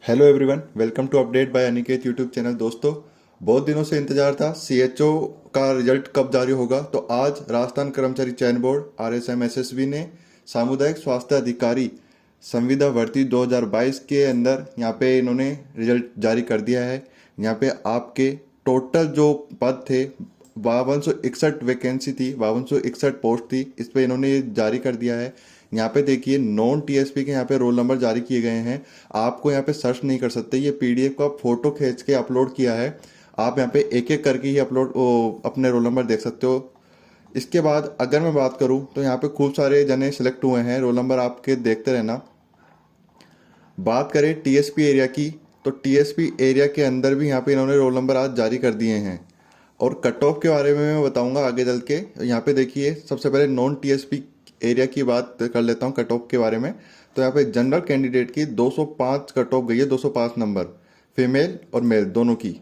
Hello everyone, welcome to update by Aniket YouTube channel. दोस्तों, बहुत दिनों से इंतजार था सीएचओ का रिजल्ट कब जारी होगा। तो आज राजस्थान कर्मचारी चयन बोर्ड आरएसएम एसएसबी ने सामुदायिक स्वास्थ्य अधिकारी संविदा भर्ती 2022 के अंदर यहाँ पे इन्होंने रिजल्ट जारी कर दिया है। यहाँ पे आपके टोटल जो पद थे 5261 वैकेंसी थी, 5261 पोस्ट थी, इस पे इन्होंने ये जारी कर दिया है। यहाँ पे देखिए नॉन टीएसपी के यहाँ पे रोल नंबर जारी किए गए हैं। आपको यहाँ पे सर्च नहीं कर सकते, ये पीडीएफ का फोटो खींच के अपलोड किया है। आप यहाँ पे एक एक करके ही अपने रोल नंबर देख सकते हो। इसके बाद अगर मैं बात करूँ तो यहाँ पे खूब सारे जने सिलेक्ट हुए हैं, रोल नंबर आपके देखते रहना। बात करें टीएसपी एरिया की, तो टीएसपी एरिया के अंदर भी यहाँ पे इन्होंने रोल नंबर आज जारी कर दिए हैं। और कट ऑफ के बारे में मैं बताऊंगा आगे चल के। यहाँ पे देखिए सबसे पहले नॉन टीएसपी एरिया की बात कर लेता हूँ कट ऑफ के बारे में। तो यहाँ पे जनरल कैंडिडेट की 205 कट ऑफ गई है, 205 नंबर, फीमेल और मेल दोनों की।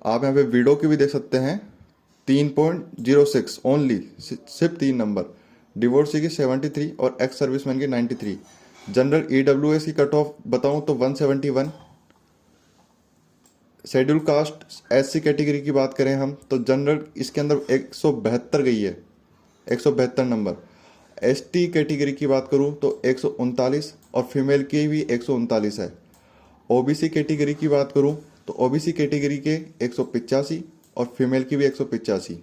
आप यहाँ पे वीडो की भी देख सकते हैं, 3.06 ओनली, सिर्फ 3 नंबर। डिवोर्सी की 73 और एक्स सर्विसमैन की 93। जनरल ईडब्ल्यूएस की कट ऑफ बताऊं तो 171। शेड्यूल कास्ट एससी कैटेगरी की बात करें हम तो जनरल इसके अंदर 172 गई है, 172 नंबर। एसटी कैटेगरी की बात करूं तो 139 और फीमेल की भी 139 है। ओबीसी कैटेगरी की बात करूं तो ओबीसी कैटेगरी के 185 और फीमेल की भी 185।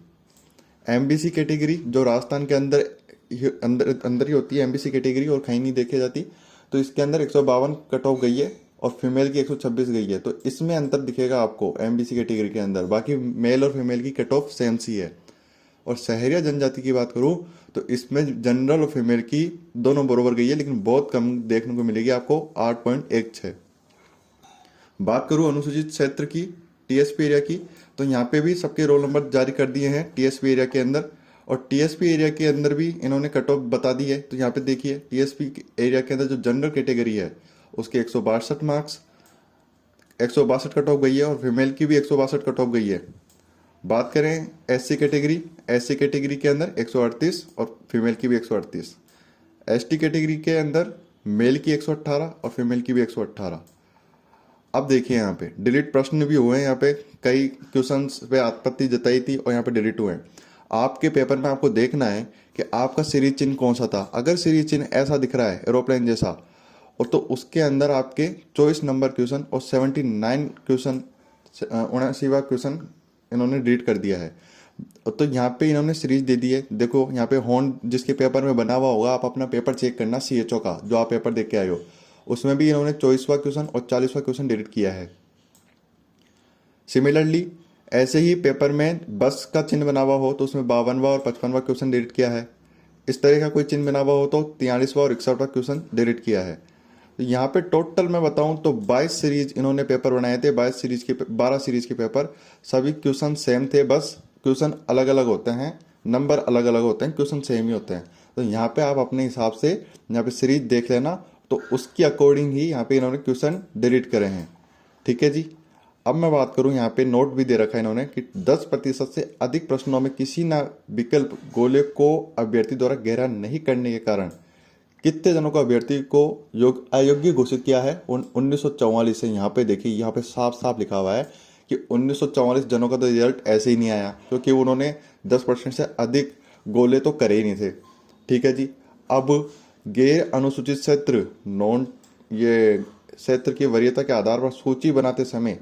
एमबीसी कैटेगरी जो राजस्थान के अंदर अंदर अंदर ही होती है एमबीसी कैटेगरी और कहीं नहीं देखी जाती, तो इसके अंदर 152 कट ऑफ गई है और फीमेल की 126 गई है। तो इसमें अंतर दिखेगा आपको एमबीसी कैटेगरी के अंदर, बाकी मेल और फीमेल की कट ऑफ सेम सी है। और शहरिया जनजाति की बात करूं तो इसमें जनरल और फीमेल की दोनों बरोबर गई है, लेकिन बहुत कम देखने को मिलेगी आपको, 8.16। बात करूं अनुसूचित क्षेत्र की, टीएसपी एरिया की, तो यहाँ पे भी सबके रोल नंबर जारी कर दिए हैं टीएसपी एरिया के अंदर। और टीएसपी एरिया के अंदर भी इन्होंने कट ऑफ बता दी है। तो यहाँ पे देखिए टीएसपी एरिया के अंदर जो जनरल कैटेगरी है उसके 162 मार्क्स, 162 कट ऑफ गई है और फीमेल की भी 162 कट ऑफ गई है। बात करें एससी कैटेगरी, एससी कैटेगरी के अंदर 138 और फीमेल की भी 138। एसटी कैटेगरी के अंदर मेल की 118 और फीमेल की भी 118। अब देखिए यहाँ पे डिलीट प्रश्न भी हुए हैं, यहाँ पे कई क्वेश्चंस पे आपत्ति जताई थी और यहाँ पे डिलीट हुए हैं। आपके पेपर में आपको देखना है कि आपका सीरीज चिन्ह कौन सा था। अगर सीरीज चिन्ह ऐसा दिख रहा है एरोप्लेन जैसा, और तो उसके अंदर आपके 24 नंबर क्वेश्चन और 79 क्वेश्चन, 79वां क्वेश्चन इन्होंने डिलीट कर दिया है। तो यहाँ पे इन्होंने सीरीज दे दी है। देखो यहाँ पे हॉर्न जिसके पेपर में बना हुआ होगा, आप अपना पेपर चेक करना सीएचओ का जो आप पेपर देख के आए हो, उसमें भी इन्होंने 24वां क्वेश्चन और 40वां क्वेश्चन डिलीट किया है। सिमिलरली ऐसे ही पेपर में बस का चिन्ह बना हुआ हो तो उसमें 52वां और 55वां क्वेश्चन डिलीट किया है। इस तरह का कोई चिन्ह बना हुआ हो तो 43वां और 61वां क्वेश्चन डिलीट किया है। तो यहाँ पे टोटल मैं बताऊं तो 22 सीरीज इन्होंने पेपर बनाए थे। 22 सीरीज के 12 सीरीज के पेपर, सभी क्वेश्चन सेम थे, बस क्वेश्चन अलग अलग होते हैं, नंबर अलग अलग होते हैं, क्वेश्चन सेम ही होते हैं। तो यहाँ पे आप अपने हिसाब से यहाँ पे सीरीज देख लेना, तो उसके अकॉर्डिंग ही यहाँ पे इन्होंने क्वेश्चन डिलीट करे हैं। ठीक है जी। अब मैं बात करूं, यहाँ पे नोट भी दे रखा है इन्होंने कि 10% से अधिक प्रश्नों में किसी न विकल्प गोले को अभ्यर्थी द्वारा गहरा नहीं करने के कारण कितने जनों को अभ्यर्थी को अयोग्य घोषित किया है। 1944 से यहाँ पे देखिए, यहाँ पे साफ साफ लिखा हुआ है कि 1944 जनों का तो रिजल्ट ऐसे ही नहीं आया, क्योंकि उन्होंने 10% से अधिक गोले तो करे ही नहीं थे। ठीक है जी। अब गैर अनुसूचित क्षेत्र नॉन ये क्षेत्र की वरीयता के आधार पर सूची बनाते समय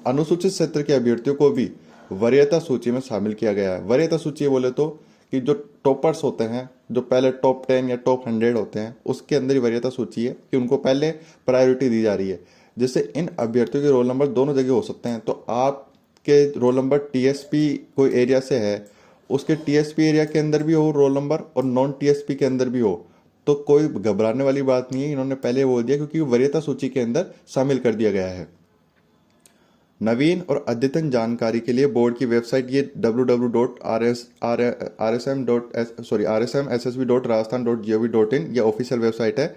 अनुसूचित क्षेत्र के अभ्यर्थियों को भी वरीयता सूची में शामिल किया गया है। वरीयता सूची बोले तो कि जो टॉपर्स होते हैं, जो पहले टॉप 10 या टॉप 100 होते हैं, उसके अंदर ही वरीयता सूची है कि उनको पहले प्रायोरिटी दी जा रही है। जिससे इन अभ्यर्थियों के रोल नंबर दोनों जगह हो सकते हैं। तो आपके रोल नंबर टीएसपी कोई एरिया से है, उसके टीएसपी एरिया के अंदर भी हो रोल नंबर और नॉन टीएसपी के अंदर भी हो, तो कोई घबराने वाली बात नहीं है। इन्होंने पहले बोल दिया क्योंकि वरीयता सूची के अंदर शामिल कर दिया गया है। नवीन और अद्यतन जानकारी के लिए बोर्ड की वेबसाइट ये www.rsmssb.rajasthan.gov.in यह ऑफिशियल वेबसाइट है,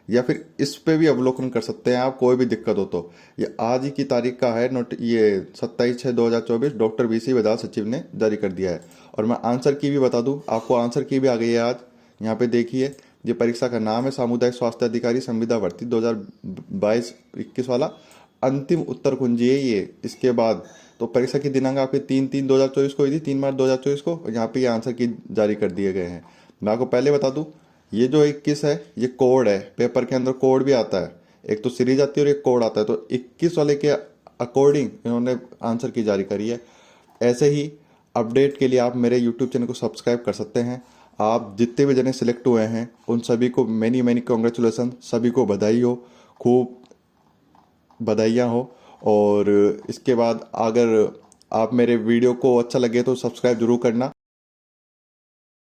या फिर इस पे भी अवलोकन कर सकते हैं आप, कोई भी दिक्कत हो तो। ये आज ही की तारीख का है, नोट ये 27/6/2024 डॉक्टर वीसी बजाज सचिव ने जारी कर दिया है। और मैं आंसर की भी बता दूं आपको, आंसर की भी आ गई है आज। यहाँ पे देखिए, ये परीक्षा का नाम है सामुदायिक स्वास्थ्य अधिकारी संविदा भर्ती 2022-21 वाला। अंतिम उत्तर कुंजी है ये। इसके बाद तो परीक्षा की दिनांक आपकी 3/3/2024 को हुई थी, 3 मार्च 2024 को, और यहाँ पे ये आंसर की जारी कर दिए गए हैं। मैं आपको पहले बता दूं, ये जो 21 है ये कोड है, पेपर के अंदर कोड भी आता है, एक तो सीरीज आती है और एक कोड आता है, तो 21 वाले के अकॉर्डिंग इन्होंने आंसर की जारी करी है। ऐसे ही अपडेट के लिए आप मेरे यूट्यूब चैनल को सब्सक्राइब कर सकते हैं। आप जितने भी जने सिलेक्ट हुए हैं उन सभी को मैनी मैनी कॉन्ग्रेचुलेसन, सभी को बधाई हो, खूब बधाइयाँ हो। और इसके बाद अगर आप मेरे वीडियो को अच्छा लगे तो सब्सक्राइब जरूर करना।